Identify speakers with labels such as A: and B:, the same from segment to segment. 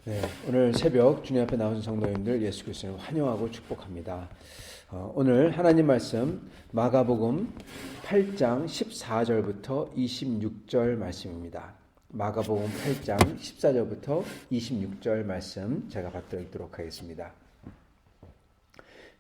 A: 네, 오늘 새벽 주님 앞에 나오신 성도님들 예수 그리스도를 환영하고 축복합니다. 오늘 하나님 말씀 마가복음 8장 14절부터 26절 말씀입니다. 마가복음 8장 14절부터 26절 말씀 제가 받도록 하겠습니다.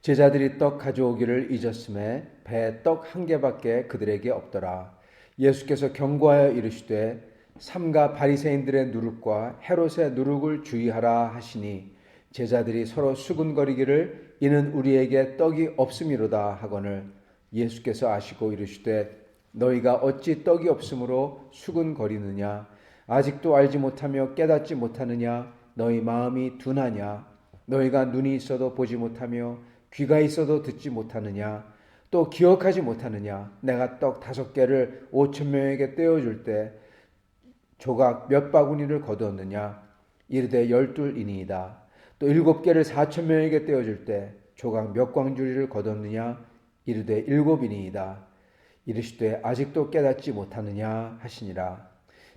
A: 제자들이 떡 가져오기를 잊었음에 배에 떡 한 개밖에 그들에게 없더라. 예수께서 경고하여 이르시되 삼가 바리새인들의 누룩과 헤롯의 누룩을 주의하라 하시니 제자들이 서로 수군거리기를 이는 우리에게 떡이 없음이로다 하거늘 예수께서 아시고 이르시되 너희가 어찌 떡이 없으므로 수군거리느냐 아직도 알지 못하며 깨닫지 못하느냐 너희 마음이 둔하냐 너희가 눈이 있어도 보지 못하며 귀가 있어도 듣지 못하느냐 또 기억하지 못하느냐 내가 떡 5개를 5,000명에게 떼어줄 때 조각 몇 바구니를 거두었느냐 이르되 12이니이다. 또 7개를 4,000명에게 떼어줄 때 조각 몇 광주리를 거두었느냐 이르되 7이니이다. 이르시되 아직도 깨닫지 못하느냐 하시니라.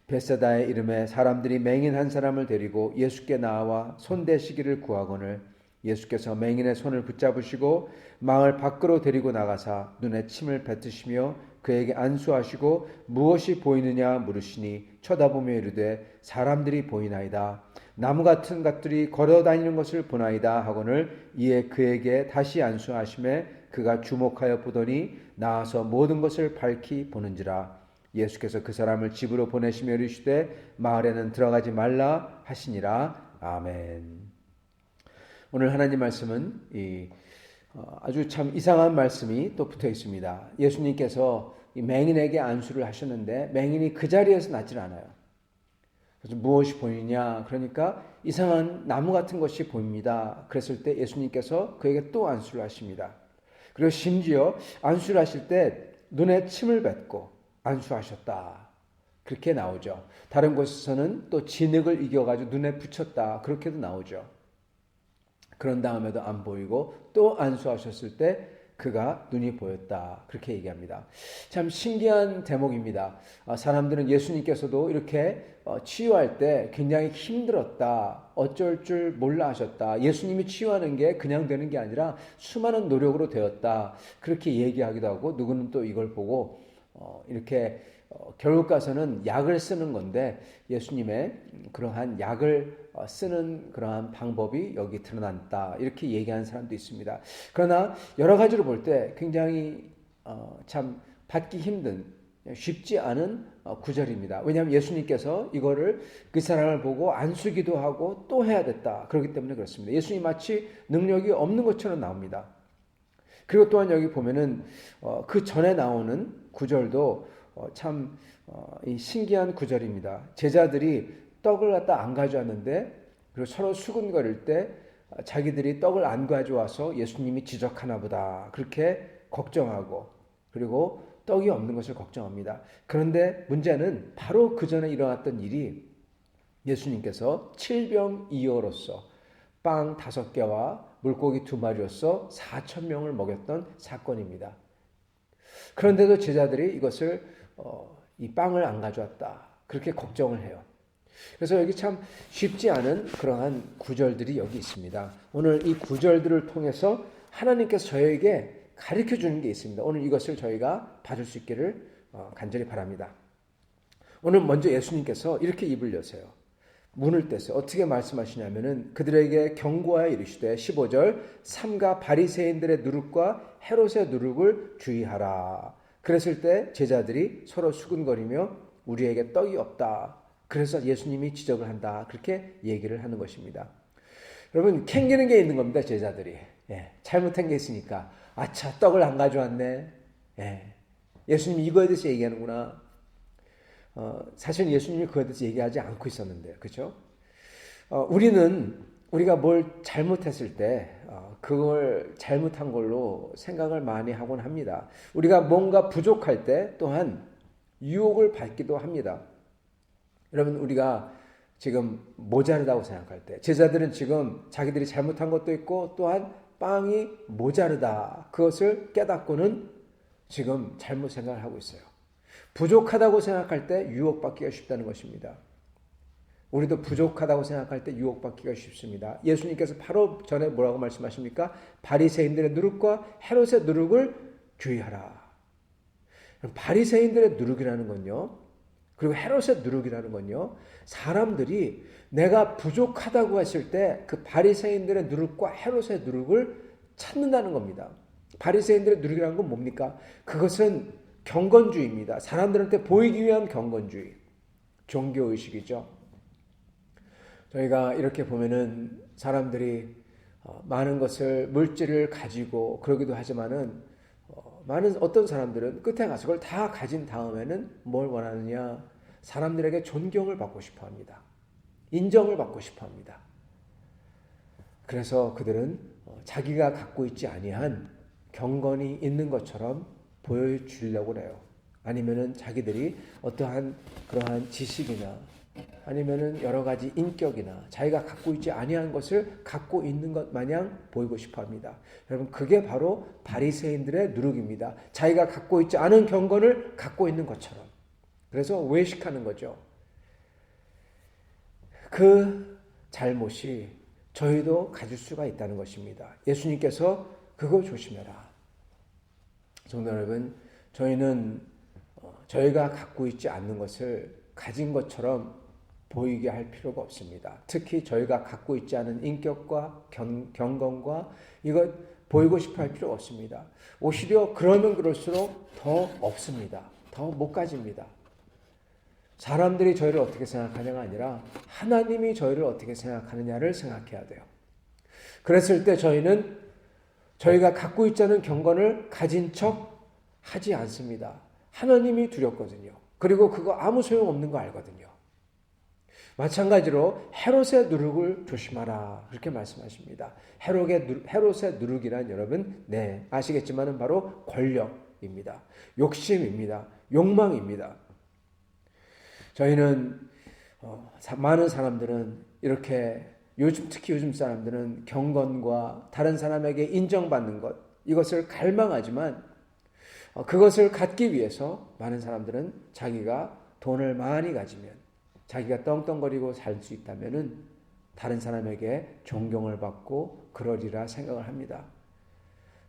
A: 벳세다의 이름에 사람들이 맹인 한 사람을 데리고 예수께 나와 손대시기를 구하거늘 예수께서 맹인의 손을 붙잡으시고 마을 밖으로 데리고 나가사 눈에 침을 뱉으시며 그에게 안수하시고 무엇이 보이느냐 물으시니 쳐다보며 이르되 사람들이 보이나이다. 나무 같은 것들이 걸어다니는 것을 보나이다 하거늘 이에 그에게 다시 안수하심에 그가 주목하여 보더니 나와서 모든 것을 밝히 보는지라. 예수께서 그 사람을 집으로 보내시며 이르시되 마을에는 들어가지 말라 하시니라. 아멘. 오늘 하나님 말씀은 아주 참 이상한 말씀이 또 붙어 있습니다. 예수님께서 이 맹인에게 안수를 하셨는데 맹인이 그 자리에서 낫질 않아요. 그래서 무엇이 보이냐? 그러니까 이상한 나무 같은 것이 보입니다. 그랬을 때 예수님께서 그에게 또 안수를 하십니다. 그리고 심지어 안수를 하실 때 눈에 침을 뱉고 안수하셨다. 그렇게 나오죠. 다른 곳에서는 또 진흙을 이겨가지고 눈에 붙였다. 그렇게도 나오죠. 그런 다음에도 안 보이고 또 안수하셨을 때 그가 눈이 보였다. 그렇게 얘기합니다. 참 신기한 대목입니다. 사람들은 예수님께서도 이렇게 치유할 때 굉장히 힘들었다. 어쩔 줄 몰라 하셨다. 예수님이 치유하는 게 그냥 되는 게 아니라 수많은 노력으로 되었다. 그렇게 얘기하기도 하고 누구는 또 이걸 보고 이렇게 결국 가서는 약을 쓰는 건데 예수님의 그러한 약을 쓰는 그러한 방법이 여기 드러난다. 이렇게 얘기하는 사람도 있습니다. 그러나 여러 가지로 볼 때 굉장히 참 받기 힘든 쉽지 않은 구절입니다. 왜냐하면 예수님께서 이거를 그 사람을 보고 안수기도 하고 또 해야 됐다. 그렇기 때문에 그렇습니다. 예수님 마치 능력이 없는 것처럼 나옵니다. 그리고 또한 여기 보면은 그 전에 나오는 구절도 참 신기한 구절입니다. 제자들이 떡을 갖다 안 가져왔는데 그리고 서로 수군거릴 때 자기들이 떡을 안 가져와서 예수님이 지적하나 보다 그렇게 걱정하고 그리고 떡이 없는 것을 걱정합니다. 그런데 문제는 바로 그 전에 일어났던 일이 예수님께서 7병2호로서 빵 5개와 물고기 2마리로서 4,000명을 먹였던 사건입니다. 그런데도 제자들이 이것을 이 빵을 안 가져왔다. 그렇게 걱정을 해요. 그래서 여기 참 쉽지 않은 그러한 구절들이 여기 있습니다. 오늘 이 구절들을 통해서 하나님께서 저에게 가르쳐 주는 게 있습니다. 오늘 이것을 저희가 받을 수 있기를 간절히 바랍니다. 오늘 먼저 예수님께서 이렇게 입을 여세요. 문을 떼세요. 어떻게 말씀하시냐면은 그들에게 경고하여 이르시되 15절 삼가 바리새인들의 누룩과 헤롯의 누룩을 주의하라. 그랬을 때 제자들이 서로 수군거리며 우리에게 떡이 없다. 그래서 예수님이 지적을 한다. 그렇게 얘기를 하는 것입니다. 여러분 캥기는 게 있는 겁니다. 제자들이. 잘못한 게 있으니까 아차 떡을 안 가져왔네. 예수님이 이거에 대해서 얘기하는구나. 사실 예수님이 그거에 대해서 얘기하지 않고 있었는데요. 그렇죠? 우리가 뭘 잘못했을 때 그걸 잘못한 걸로 생각을 많이 하곤 합니다. 우리가 뭔가 부족할 때 또한 유혹을 받기도 합니다. 여러분 우리가 지금 모자르다고 생각할 때 제자들은 지금 자기들이 잘못한 것도 있고 또한 빵이 모자르다. 그것을 깨닫고는 지금 잘못 생각을 하고 있어요. 부족하다고 생각할 때 유혹받기가 쉽다는 것입니다. 우리도 부족하다고 생각할 때 유혹받기가 쉽습니다. 예수님께서 바로 전에 뭐라고 말씀하십니까? 바리새인들의 누룩과 헤롯의 누룩을 주의하라. 바리새인들의 누룩이라는 건요. 그리고 헤롯의 누룩이라는 건요. 사람들이 내가 부족하다고 했을 때 그 바리새인들의 누룩과 헤롯의 누룩을 찾는다는 겁니다. 바리새인들의 누룩이라는 건 뭡니까? 그것은 경건주의입니다. 사람들한테 보이기 위한 경건주의. 종교의식이죠. 저희가 이렇게 보면은 사람들이 많은 것을 물질을 가지고 그러기도 하지만은 많은 어떤 사람들은 끝에 가서 그걸 다 가진 다음에는 뭘 원하느냐? 사람들에게 존경을 받고 싶어 합니다. 인정을 받고 싶어 합니다. 그래서 그들은 자기가 갖고 있지 아니한 경건이 있는 것처럼 보여주려고 해요. 아니면은 자기들이 어떠한 그러한 지식이나 아니면은 여러 가지 인격이나 자기가 갖고 있지 아니한 것을 갖고 있는 것 마냥 보이고 싶어 합니다. 여러분, 그게 바로 바리새인들의 누룩입니다. 자기가 갖고 있지 않은 경건을 갖고 있는 것처럼. 그래서 외식하는 거죠. 그 잘못이 저희도 가질 수가 있다는 것입니다. 예수님께서 그거 조심해라. 성도 여러분, 저희는 저희가 갖고 있지 않는 것을 가진 것처럼 보이게 할 필요가 없습니다. 특히 저희가 갖고 있지 않은 인격과 경건과 이것 보이고 싶어 할 필요가 없습니다. 오히려 그러면 그럴수록 더 없습니다. 더 못 가집니다. 사람들이 저희를 어떻게 생각하냐가 아니라 하나님이 저희를 어떻게 생각하느냐를 생각해야 돼요. 그랬을 때 저희는 저희가 갖고 있지 않은 경건을 가진 척 하지 않습니다. 하나님이 두렵거든요. 그리고 그거 아무 소용없는 거 알거든요. 마찬가지로 헤롯의 누룩을 조심하라 그렇게 말씀하십니다. 헤롯의 누룩이란 여러분 아시겠지만 바로 권력입니다. 욕심입니다. 욕망입니다. 저희는 많은 사람들은 이렇게 특히 요즘 사람들은 경건과 다른 사람에게 인정받는 것 이것을 갈망하지만 그것을 갖기 위해서 많은 사람들은 자기가 돈을 많이 가지면 자기가 떵떵거리고 살 수 있다면은 다른 사람에게 존경을 받고 그러리라 생각을 합니다.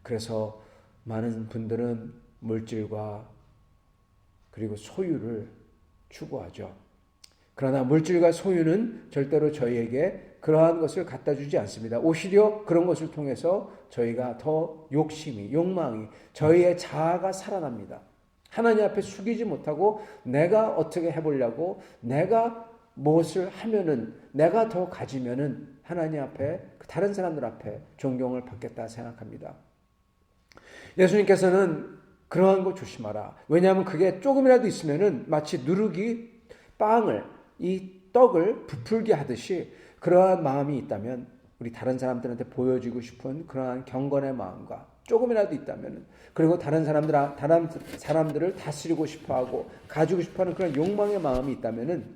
A: 그래서 많은 분들은 물질과 그리고 소유를 추구하죠. 그러나 물질과 소유는 절대로 저희에게 그러한 것을 갖다 주지 않습니다. 오히려 그런 것을 통해서 저희가 더 욕망이 저희의 자아가 살아납니다. 하나님 앞에 숙이지 못하고 내가 어떻게 해보려고 내가 무엇을 하면은 내가 더 가지면은 하나님 앞에 다른 사람들 앞에 존경을 받겠다 생각합니다. 예수님께서는 그러한 거 조심하라. 왜냐하면 그게 조금이라도 있으면은 마치 누룩이 이 떡을 부풀게 하듯이 그러한 마음이 있다면 우리 다른 사람들한테 보여주고 싶은 그러한 경건의 마음과 조금이라도 있다면 그리고 다른 사람들을 다스리고 싶어하고 가지고 싶어하는 그런 욕망의 마음이 있다면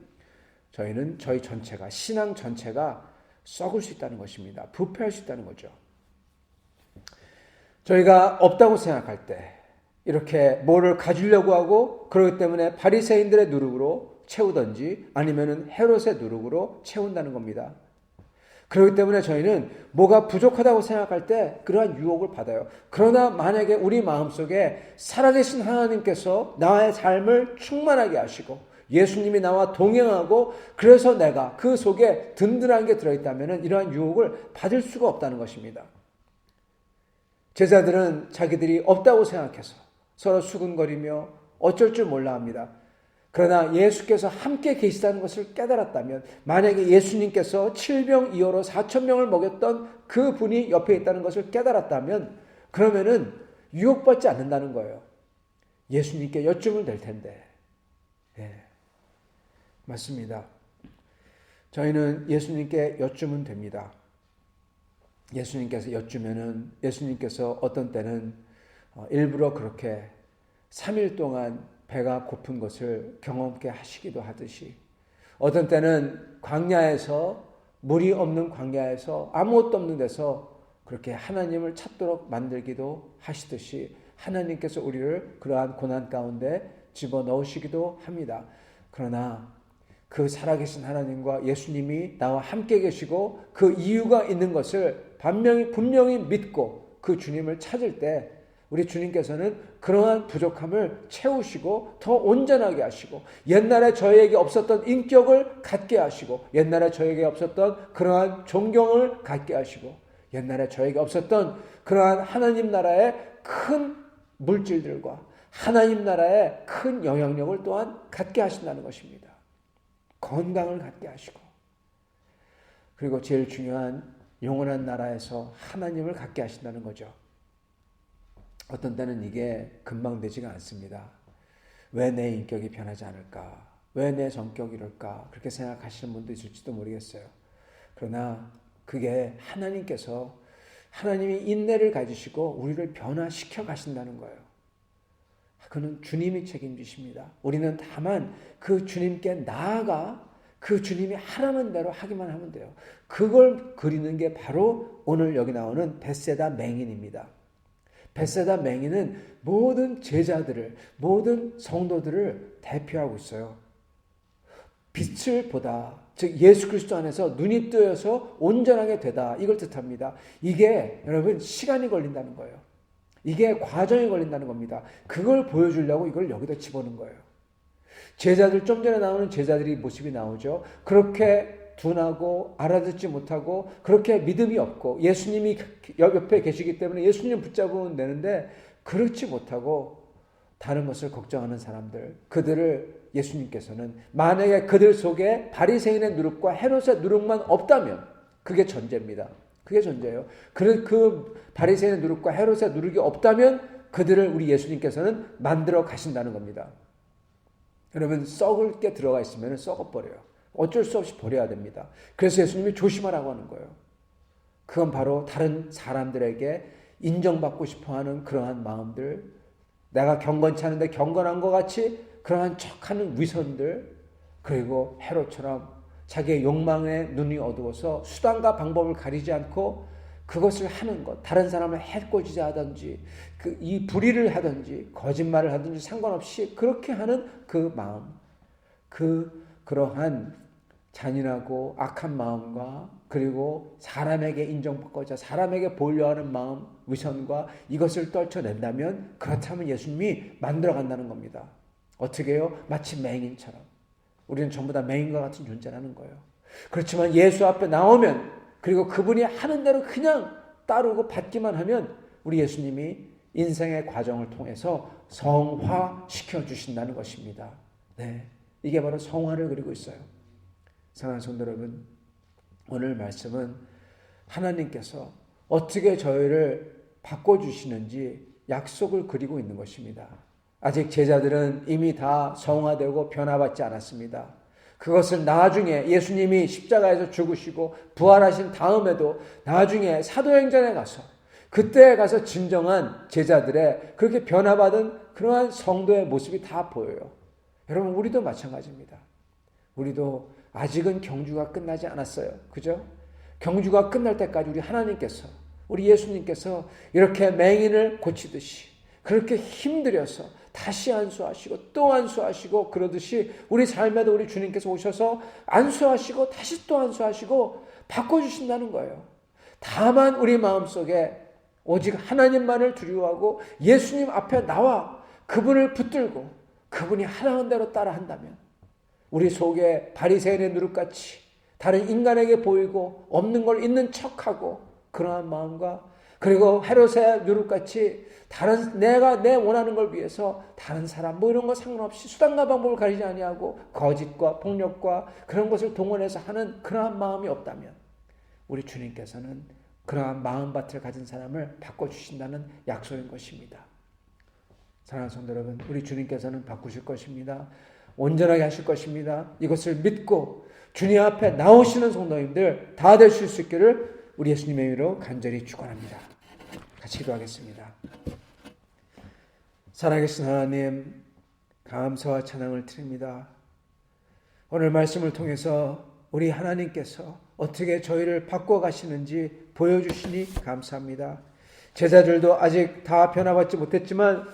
A: 저희는 저희 전체가 신앙 전체가 썩을 수 있다는 것입니다. 부패할 수 있다는 거죠. 저희가 없다고 생각할 때 이렇게 뭐를 가지려고 하고 그렇기 때문에 바리새인들의 누룩으로 채우든지 아니면은 헤롯의 누룩으로 채운다는 겁니다. 그렇기 때문에 저희는 뭐가 부족하다고 생각할 때 그러한 유혹을 받아요. 그러나 만약에 우리 마음속에 살아계신 하나님께서 나의 삶을 충만하게 하시고 예수님이 나와 동행하고 그래서 내가 그 속에 든든한 게 들어있다면 이러한 유혹을 받을 수가 없다는 것입니다. 제자들은 자기들이 없다고 생각해서 서로 수근거리며 어쩔 줄 몰라 합니다. 그러나 예수께서 함께 계시다는 것을 깨달았다면 만약에 예수님께서 7병2호로 4,000명을 먹였던 그 분이 옆에 있다는 것을 깨달았다면 그러면은 유혹받지 않는다는 거예요. 예수님께 여쭈면 될 텐데. 맞습니다. 저희는 예수님께 여쭈면 됩니다. 예수님께서 여쭈면은 예수님께서 어떤 때는 일부러 그렇게 3일 동안 배가 고픈 것을 경험케 하시기도 하듯이 어떤 때는 광야에서 물이 없는 광야에서 아무것도 없는 데서 그렇게 하나님을 찾도록 만들기도 하시듯이 하나님께서 우리를 그러한 고난 가운데 집어넣으시기도 합니다. 그러나 그 살아계신 하나님과 예수님이 나와 함께 계시고 그 이유가 있는 것을 분명히 믿고 그 주님을 찾을 때 우리 주님께서는 그러한 부족함을 채우시고 더 온전하게 하시고 옛날에 저에게 없었던 인격을 갖게 하시고 옛날에 저에게 없었던 그러한 존경을 갖게 하시고 옛날에 저에게 없었던 그러한 하나님 나라의 큰 물질들과 하나님 나라의 큰 영향력을 또한 갖게 하신다는 것입니다. 건강을 갖게 하시고 그리고 제일 중요한 영원한 나라에서 하나님을 갖게 하신다는 거죠. 어떤 때는 이게 금방 되지가 않습니다. 왜 내 인격이 변하지 않을까? 왜 내 성격이 이럴까? 그렇게 생각하시는 분도 있을지도 모르겠어요. 그러나 그게 하나님이 인내를 가지시고 우리를 변화시켜 가신다는 거예요. 그는 주님이 책임지십니다. 우리는 다만 그 주님께 나아가 그 주님이 하라는 대로 하기만 하면 돼요. 그걸 그리는 게 바로 오늘 여기 나오는 벳세다 맹인입니다. 벳세다 맹인은 모든 제자들을, 모든 성도들을 대표하고 있어요. 빛을 보다, 즉 예수 그리스도 안에서 눈이 뜨여서 온전하게 되다, 이걸 뜻합니다. 이게 여러분 시간이 걸린다는 거예요. 이게 과정이 걸린다는 겁니다. 그걸 보여주려고 이걸 여기다 집어넣은 거예요. 제자들, 좀 전에 나오는 제자들이 모습이 나오죠. 그렇게 둔하고 알아듣지 못하고 그렇게 믿음이 없고 예수님이 옆에 계시기 때문에 예수님 붙잡으면 되는데 그렇지 못하고 다른 것을 걱정하는 사람들, 그들을 예수님께서는 만약에 그들 속에 바리새인의 누룩과 헤롯의 누룩만 없다면 그게 전제입니다. 그게 전제예요. 그 바리새인의 누룩과 헤롯의 누룩이 없다면 그들을 우리 예수님께서는 만들어 가신다는 겁니다. 여러분, 썩을 게 들어가 있으면 썩어버려요. 어쩔 수 없이 버려야 됩니다. 그래서 예수님이 조심하라고 하는 거예요. 그건 바로 다른 사람들에게 인정받고 싶어하는 그러한 마음들, 내가 경건치 않은데 경건한 것 같이 그러한 척하는 위선들, 그리고 헤롯처럼 자기의 욕망에 눈이 어두워서 수단과 방법을 가리지 않고 그것을 하는 것, 다른 사람을 해코지자 하든지 이 불의를 하든지 거짓말을 하든지 상관없이 그렇게 하는 그 마음, 그러한 잔인하고 악한 마음과 그리고 사람에게 인정받고자 사람에게 보이려 하는 마음, 위선과 이것을 떨쳐낸다면 그렇다면 예수님이 만들어간다는 겁니다. 어떻게 해요? 마치 맹인처럼. 우리는 전부 다 맹인과 같은 존재라는 거예요. 그렇지만 예수 앞에 나오면 그리고 그분이 하는 대로 그냥 따르고 받기만 하면 우리 예수님이 인생의 과정을 통해서 성화시켜 주신다는 것입니다. 네, 이게 바로 성화를 그리고 있어요. 사랑하는 성도 여러분, 오늘 말씀은 하나님께서 어떻게 저희를 바꿔주시는지 약속을 그리고 있는 것입니다. 아직 제자들은 이미 다 성화되고 변화받지 않았습니다. 그것은 나중에 예수님이 십자가에서 죽으시고 부활하신 다음에도 나중에 사도행전에 가서 그때에 가서 진정한 제자들의 그렇게 변화받은 그러한 성도의 모습이 다 보여요. 여러분, 우리도 마찬가지입니다. 우리도 아직은 경주가 끝나지 않았어요. 그죠? 경주가 끝날 때까지 우리 하나님께서, 우리 예수님께서 이렇게 맹인을 고치듯이 그렇게 힘들여서 다시 안수하시고 또 안수하시고 그러듯이 우리 삶에도 우리 주님께서 오셔서 안수하시고 다시 또 안수하시고 바꿔주신다는 거예요. 다만 우리 마음속에 오직 하나님만을 두려워하고 예수님 앞에 나와 그분을 붙들고 그분이 하라는 대로 따라한다면 우리 속에 바리새인의 누룩같이 다른 인간에게 보이고 없는 걸 있는 척하고 그러한 마음과 그리고 헤롯의 누룩같이 다른 내가 내 원하는 걸 위해서 다른 사람 뭐 이런 거 상관없이 수단과 방법을 가리지 아니하고 거짓과 폭력과 그런 것을 동원해서 하는 그러한 마음이 없다면 우리 주님께서는 그러한 마음밭을 가진 사람을 바꿔주신다는 약속인 것입니다. 사랑하는 성도 여러분, 우리 주님께서는 바꾸실 것입니다. 온전하게 하실 것입니다. 이것을 믿고 주님 앞에 나오시는 성도님들 다 되실 수 있기를 우리 예수님의 이름으로 간절히 축원합니다. 같이 기도하겠습니다. 살아계신 하나님, 감사와 찬양을 드립니다. 오늘 말씀을 통해서 우리 하나님께서 어떻게 저희를 바꿔가시는지 보여주시니 감사합니다. 제자들도 아직 다 변화받지 못했지만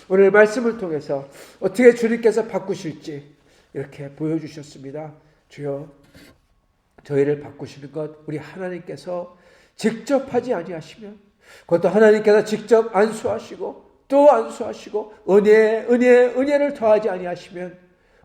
A: 오늘 말씀을 통해서 어떻게 주님께서 바꾸실지 이렇게 보여주셨습니다. 주여, 저희를 바꾸시는 것 우리 하나님께서 직접 하지 아니하시면, 그것도 하나님께서 직접 안수하시고 또 안수하시고 은혜를 더하지 아니하시면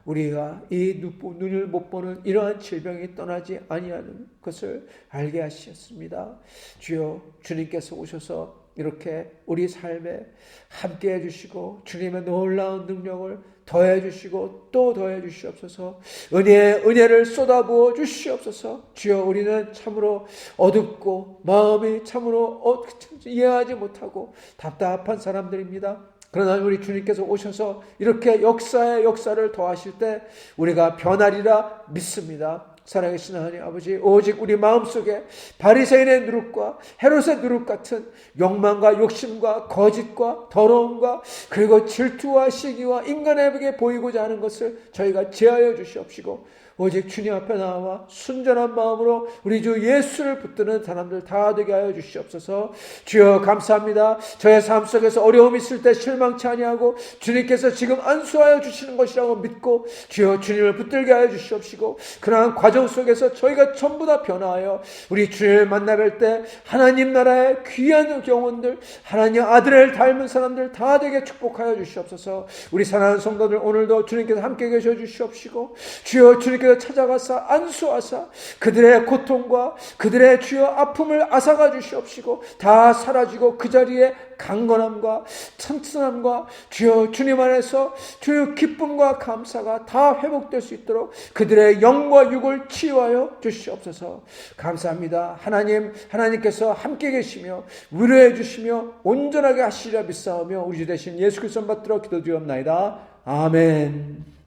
A: 우리가 이 눈을 못 보는 이러한 질병이 떠나지 아니하는 것을 알게 하셨습니다. 주여, 주님께서 오셔서 이렇게 우리 삶에 함께 해주시고 주님의 놀라운 능력을 더해 주시고 또 더해 주시옵소서. 은혜를 쏟아부어 주시옵소서. 주여, 우리는 참으로 어둡고 마음이 참으로 이해하지 못하고 답답한 사람들입니다. 그러나 우리 주님께서 오셔서 이렇게 역사를 더하실 때 우리가 변하리라 믿습니다. 사랑하신 하나님 아버지, 오직 우리 마음속에 바리새인의 누룩과 헤롯의 누룩 같은 욕망과 욕심과 거짓과 더러움과 그리고 질투와 시기와 인간에게 보이고자 하는 것을 저희가 제하여 주시옵시고, 오직 주님 앞에 나와 순전한 마음으로 우리 주 예수를 붙드는 사람들 다 되게 하여 주시옵소서. 주여, 감사합니다. 저의 삶 속에서 어려움이 있을 때 실망치 아니하고 주님께서 지금 안수하여 주시는 것이라고 믿고 주여, 주님을 붙들게 하여 주시옵시고, 그러한 과정 속에서 저희가 전부 다 변화하여 우리 주님을 만나 뵐 때 하나님 나라의 귀한 영혼들, 하나님 아들을 닮은 사람들 다 되게 축복하여 주시옵소서. 우리 사랑하는 성도들, 오늘도 주님께서 함께 계셔 주시옵시고, 주여, 주님께서 찾아가사 안수하사 그들의 고통과 그들의 주여 아픔을 앗아가 주시옵시고 다 사라지고 그 자리에 강건함과 튼튼함과 주여 주님 안에서 주여 기쁨과 감사가 다 회복될 수 있도록 그들의 영과 육을 치유하여 주시옵소서. 감사합니다. 하나님께서 함께 계시며 위로해 주시며 온전하게 하시리라 믿사오며 우리 주 되신 예수 그리스도 받들어 기도드리옵나이다. 아멘.